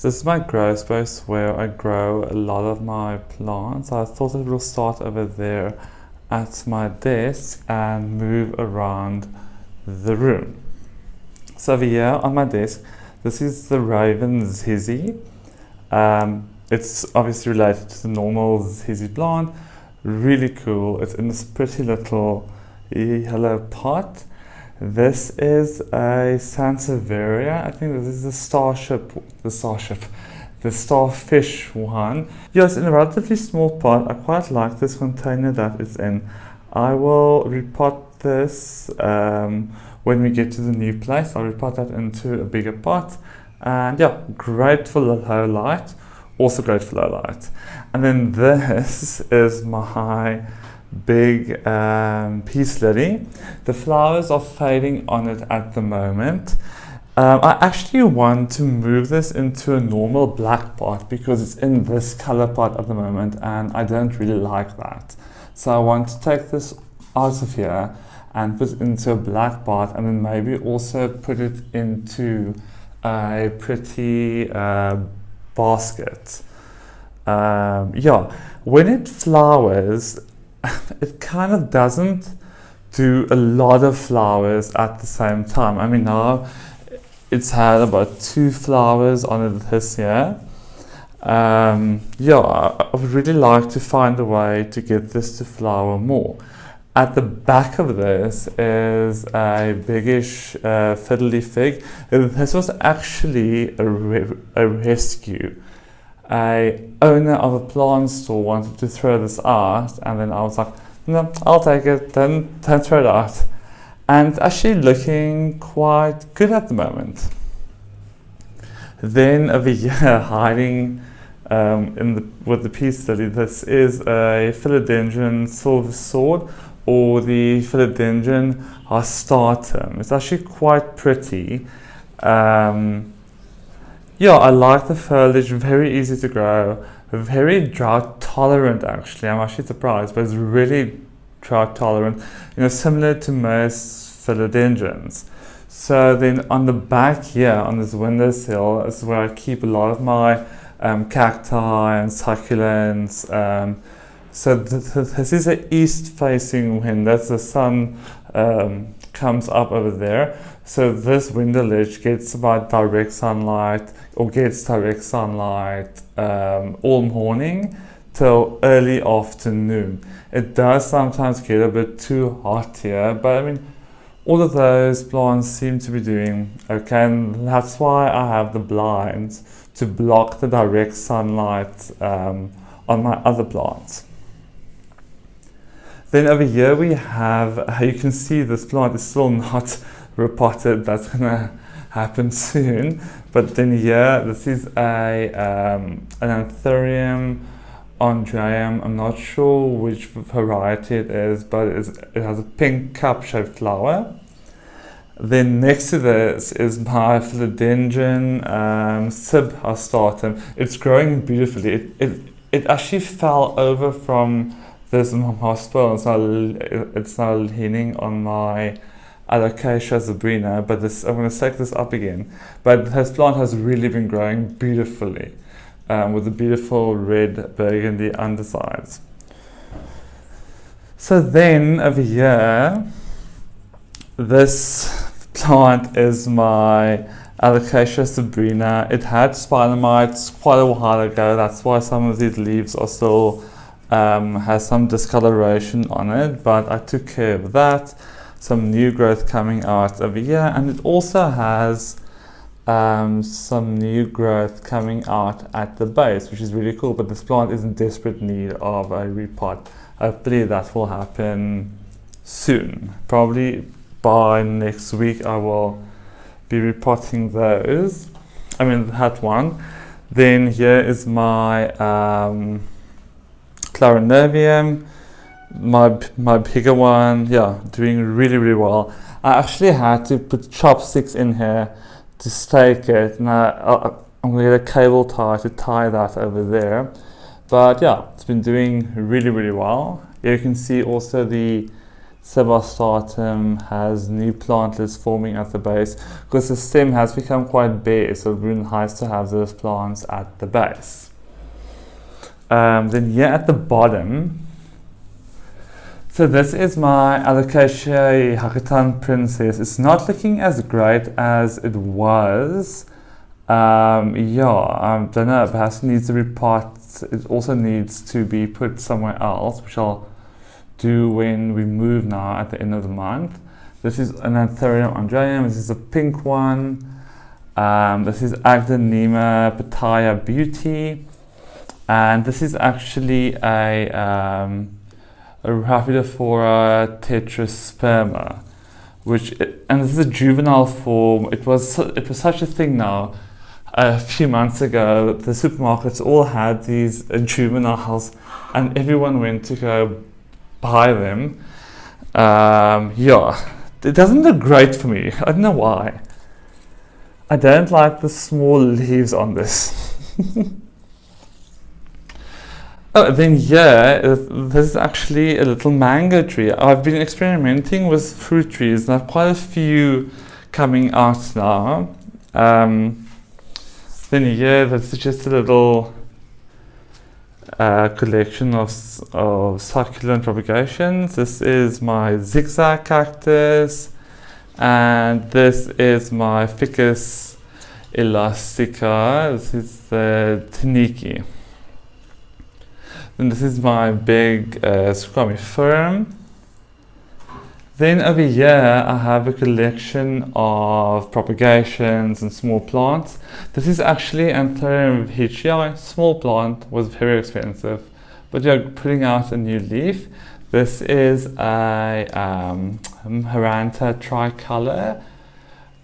So this is my grow space where I grow a lot of my plants. I thought it will start over there at my desk and move around the room. So over here on my desk, this is the Raven Zizzy. It's obviously related to the normal Zizzy plant. Really cool. It's in this pretty little yellow pot. This is a Sansevieria. I think this is the starfish one. Yes, in a relatively small pot. I quite like this container that it's in. I will repot this when we get to the new place. I'll repot that into a bigger pot. And yeah, great for low light. Also great for low light. And then this is my big peace lily. The flowers are fading on it at the moment. I actually want to move this into a normal black pot because it's in this color pot at the moment and I don't really like that. So I want to take this out of here and put it into a black pot, and then maybe also put it into a pretty basket. Yeah, when it flowers, it kind of doesn't do a lot of flowers at the same time. I mean, now it's had about 2 flowers on it this year. Yeah, I would really like to find a way to get this to flower more. At the back of this is a biggish fiddly fig. This was actually a rescue. A owner of a plant store wanted to throw this out, and then I was like, no, I'll take it, then throw it out. And it's actually looking quite good at the moment. Then over here, hiding with the peace lily, this is a philodendron silver sword, or the philodendron hastatum. It's actually quite pretty. Yeah, I like the foliage, very easy to grow, very drought tolerant actually. I'm actually surprised, but it's really drought tolerant, similar to most philodendrons. So then on the back here, on this windowsill, is where I keep a lot of my cacti and succulents. So this is an east-facing window. The sun comes up over there. So this window ledge gets about direct sunlight, or gets direct sunlight all morning till early afternoon. It does sometimes get a bit too hot here, but I mean, all of those plants seem to be doing okay, and that's why I have the blinds to block the direct sunlight on my other plants. Then over here we have, you can see this plant is still not repotted. That's gonna happen soon. But then here, this is an Anthurium Andreum. I'm not sure which variety it is, but it has a pink cup-shaped flower. Then next to this is my philodendron subhastatum. It's growing beautifully. It actually fell over from this hospital, and it's now leaning on my Alocasia zebrina, but I'm going to take this up again. But this plant has really been growing beautifully with the beautiful red burgundy undersides. So then over here, this plant is my Alocasia zebrina. It had spider mites quite a while ago. That's why some of these leaves are still has some discoloration on it, but I took care of that. Some new growth coming out over here, and it also has some new growth coming out at the base, which is really cool. But this plant is in desperate need of a repot. Hopefully that will happen soon. Probably by next week I will be repotting those. I mean that one. Then here is my Clarinervium, my bigger one, yeah, doing really, really well. I actually had to put chopsticks in here to stake it. Now I'm going to get a cable tie to tie that over there. But yeah, it's been doing really, really well. Here you can see also the Sebastatum has new plantlets forming at the base because the stem has become quite bare, so it would be nice to have those plants at the base. Then here at the bottom, so this is my Alocasia Hakatan Princess. It's not looking as great as it was. I don't know, perhaps it needs to be pot. It also needs to be put somewhere else, which I'll do when we move now at the end of the month. This is an Anthurium andreum. This is a pink one. This is Agdanema Pataya Beauty, and this is actually a Rhaphidophora tetrasperma, and this is a juvenile form. It was such a thing now. A few months ago, the supermarkets all had these juveniles, and everyone went to go buy them. It doesn't look great for me. I don't know why. I don't like the small leaves on this. Then this is actually a little mango tree. I've been experimenting with fruit trees, and I have quite a few coming out now. This is just a little collection of succulent propagations. This is my zigzag cactus, and this is my Ficus elastica. This is the Taniki. Then this is my big Scrummy fern. Then over here I have a collection of propagations and small plants. This is actually Anthurium veitchii, small plant, was very expensive, but you're putting out a new leaf. This is a Heranta tricolor,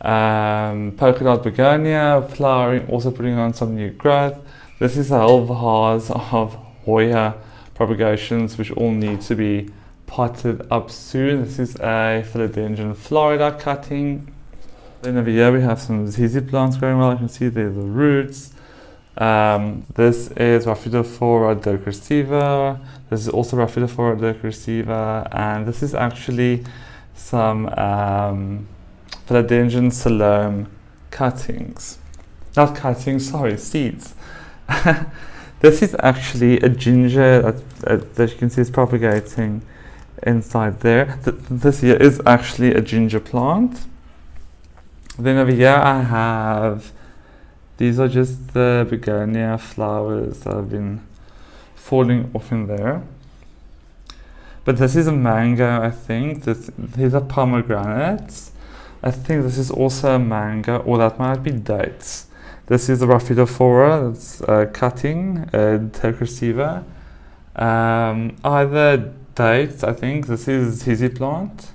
polka dot begonia, flowering, also putting on some new growth. This is a whole vase of Hoya propagations, which all need to be potted up soon. This is a Philodendron Florida cutting. Then over here we have some ZZ plants growing well. You can see there the roots. This is Rhaphidophora decorativa. This is also Rhaphidophora decorativa, and this is actually some Philodendron Salome cuttings. Not cuttings, sorry, seeds. This is actually a ginger that you can see is propagating inside there. This here is actually a ginger plant. Then over here I have, these are just the begonia flowers that have been falling off in there. But this is a mango, I think. These are pomegranates. I think this is also a mango, or that might be dates. This is the Rhaphidophora, that's cutting, decorativa. Either dates, I think. This is ZZ plant.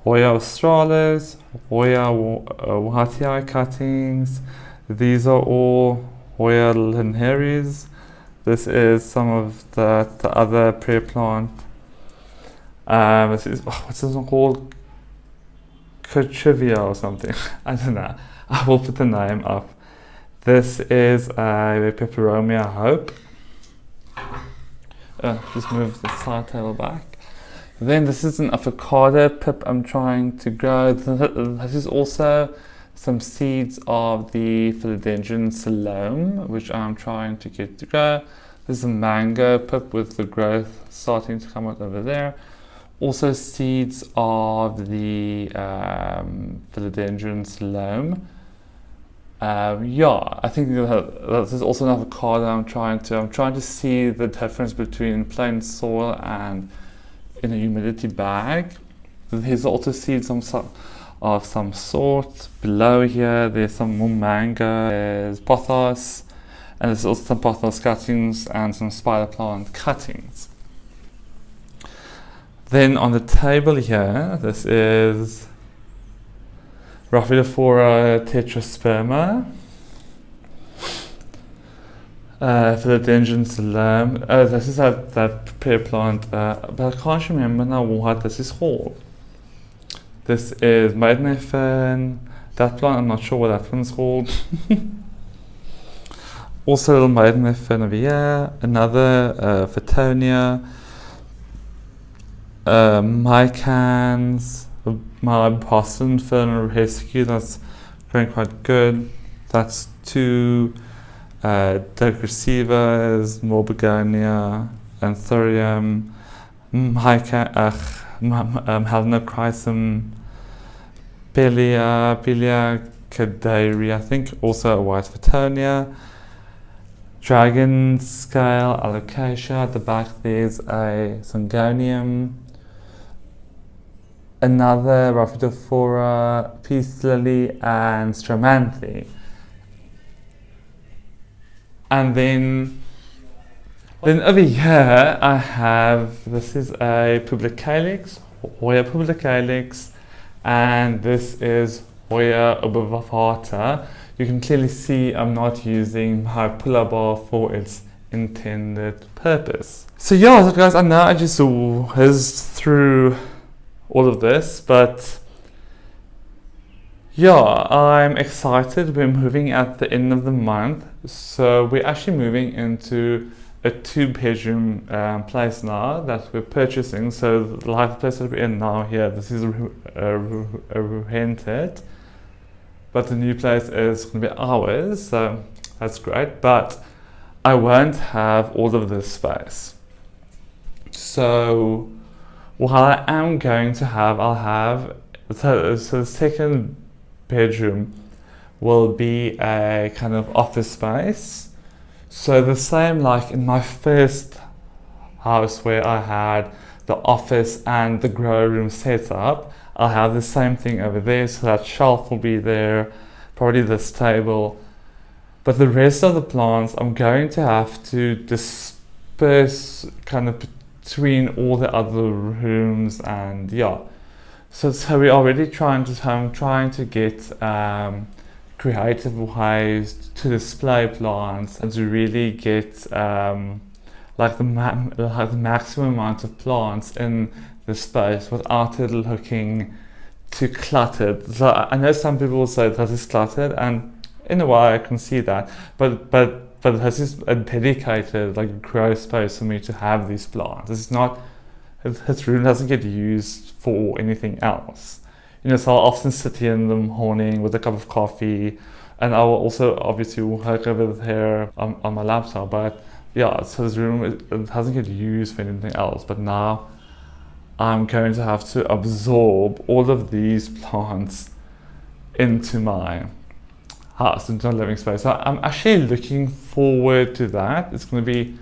Hoya australis, Hoya wahatii cuttings. These are all Hoya linharis. This is some of the other prayer plant. This is, what's this one called? Cochivia or something. I don't know. I will put the name up. This is a Peperomia Hope. Just move the side table back. Then this is an avocado pip I'm trying to grow. This is also some seeds of the Philodendron Salome, which I'm trying to get to grow. This is a mango pip with the growth starting to come out over there. Also seeds of the Philodendron Salome. I think this is also an avocado I'm trying to see the difference between plain soil and in a humidity bag. There's also seeds of some sort. Below here there's some more mango, there's pothos, and there's also some pothos cuttings and some spider plant cuttings. Then on the table here, this is Rhaphidophora tetrasperma, Philodendron Salome. This is that prayer plant, but I can't remember now what this is called. This is Maiden Fern. That plant, I'm not sure what that one's called. Also a little Maiden Fern over here, another Photonia. my cans, my Boston Fern Rescue, that's going quite good. That's 2 decorativas, more begonia, anthurium, Helena Pelia Cadari, I think, also a white Fatonia, dragon scale, alocasia. At the back there's a Sangonium, another Rhaphidophora, peace lily, and Stramanthe. And then over here I have, this is a Publicalyx, Hoya Publicalyx, and this is Hoya obovata. You can clearly see I'm not using my pull-up bar for its intended purpose. So yeah, so guys, I know I just whizzed through all of this, but yeah, I'm excited. We're moving at the end of the month, so we're actually moving into a 2-bedroom place now that we're purchasing. So the life place that we're in now here, this is rented, but the new place is going to be ours, so that's great. But I won't have all of this space. So what I am going to have, I'll have, so the second bedroom will be a kind of office space. So the same like in my first house where I had the office and the grow room set up, I'll have the same thing over there. So that shelf will be there, probably this table. But the rest of the plants I'm going to have to disperse kind of between all the other rooms, and yeah. So we're already trying to get creative ways to display plants and to really get like the maximum amount of plants in the space without it looking too cluttered. So I know some people will say that it's cluttered, and in a way I can see that, but this is a dedicated like grow space for me to have these plants. It's not, his room doesn't get used for anything else. You know, so I'll often sit here in the morning with a cup of coffee, and I will also obviously work over here on my laptop. But yeah, so this room, it doesn't get used for anything else. But now I'm going to have to absorb all of these plants into my house, into my living space. So I'm actually looking forward to that. It's going to be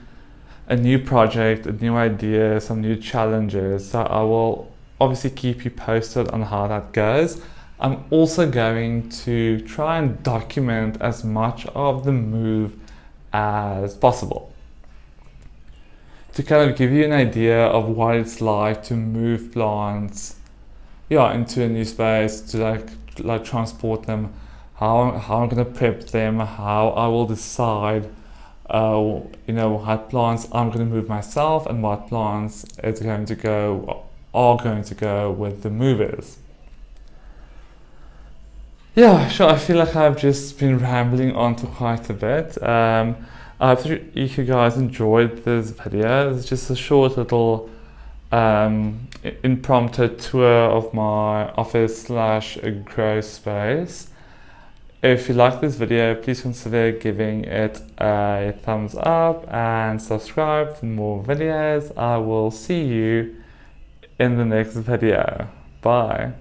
a new project, a new idea, some new challenges. So I will obviously keep you posted on how that goes. I'm also going to try and document as much of the move as possible to kind of give you an idea of what it's like to move plants into a new space, to like transport them, how I'm going to prep them, how I will decide what plants I'm going to move myself and what plants are going to go with the movers. Yeah, sure, I feel like I've just been rambling on to quite a bit. I hope you guys enjoyed this video. It's just a short little impromptu tour of my office / grow space. If you like this video, please consider giving it a thumbs up and subscribe for more videos. I will see you in the next video. Bye.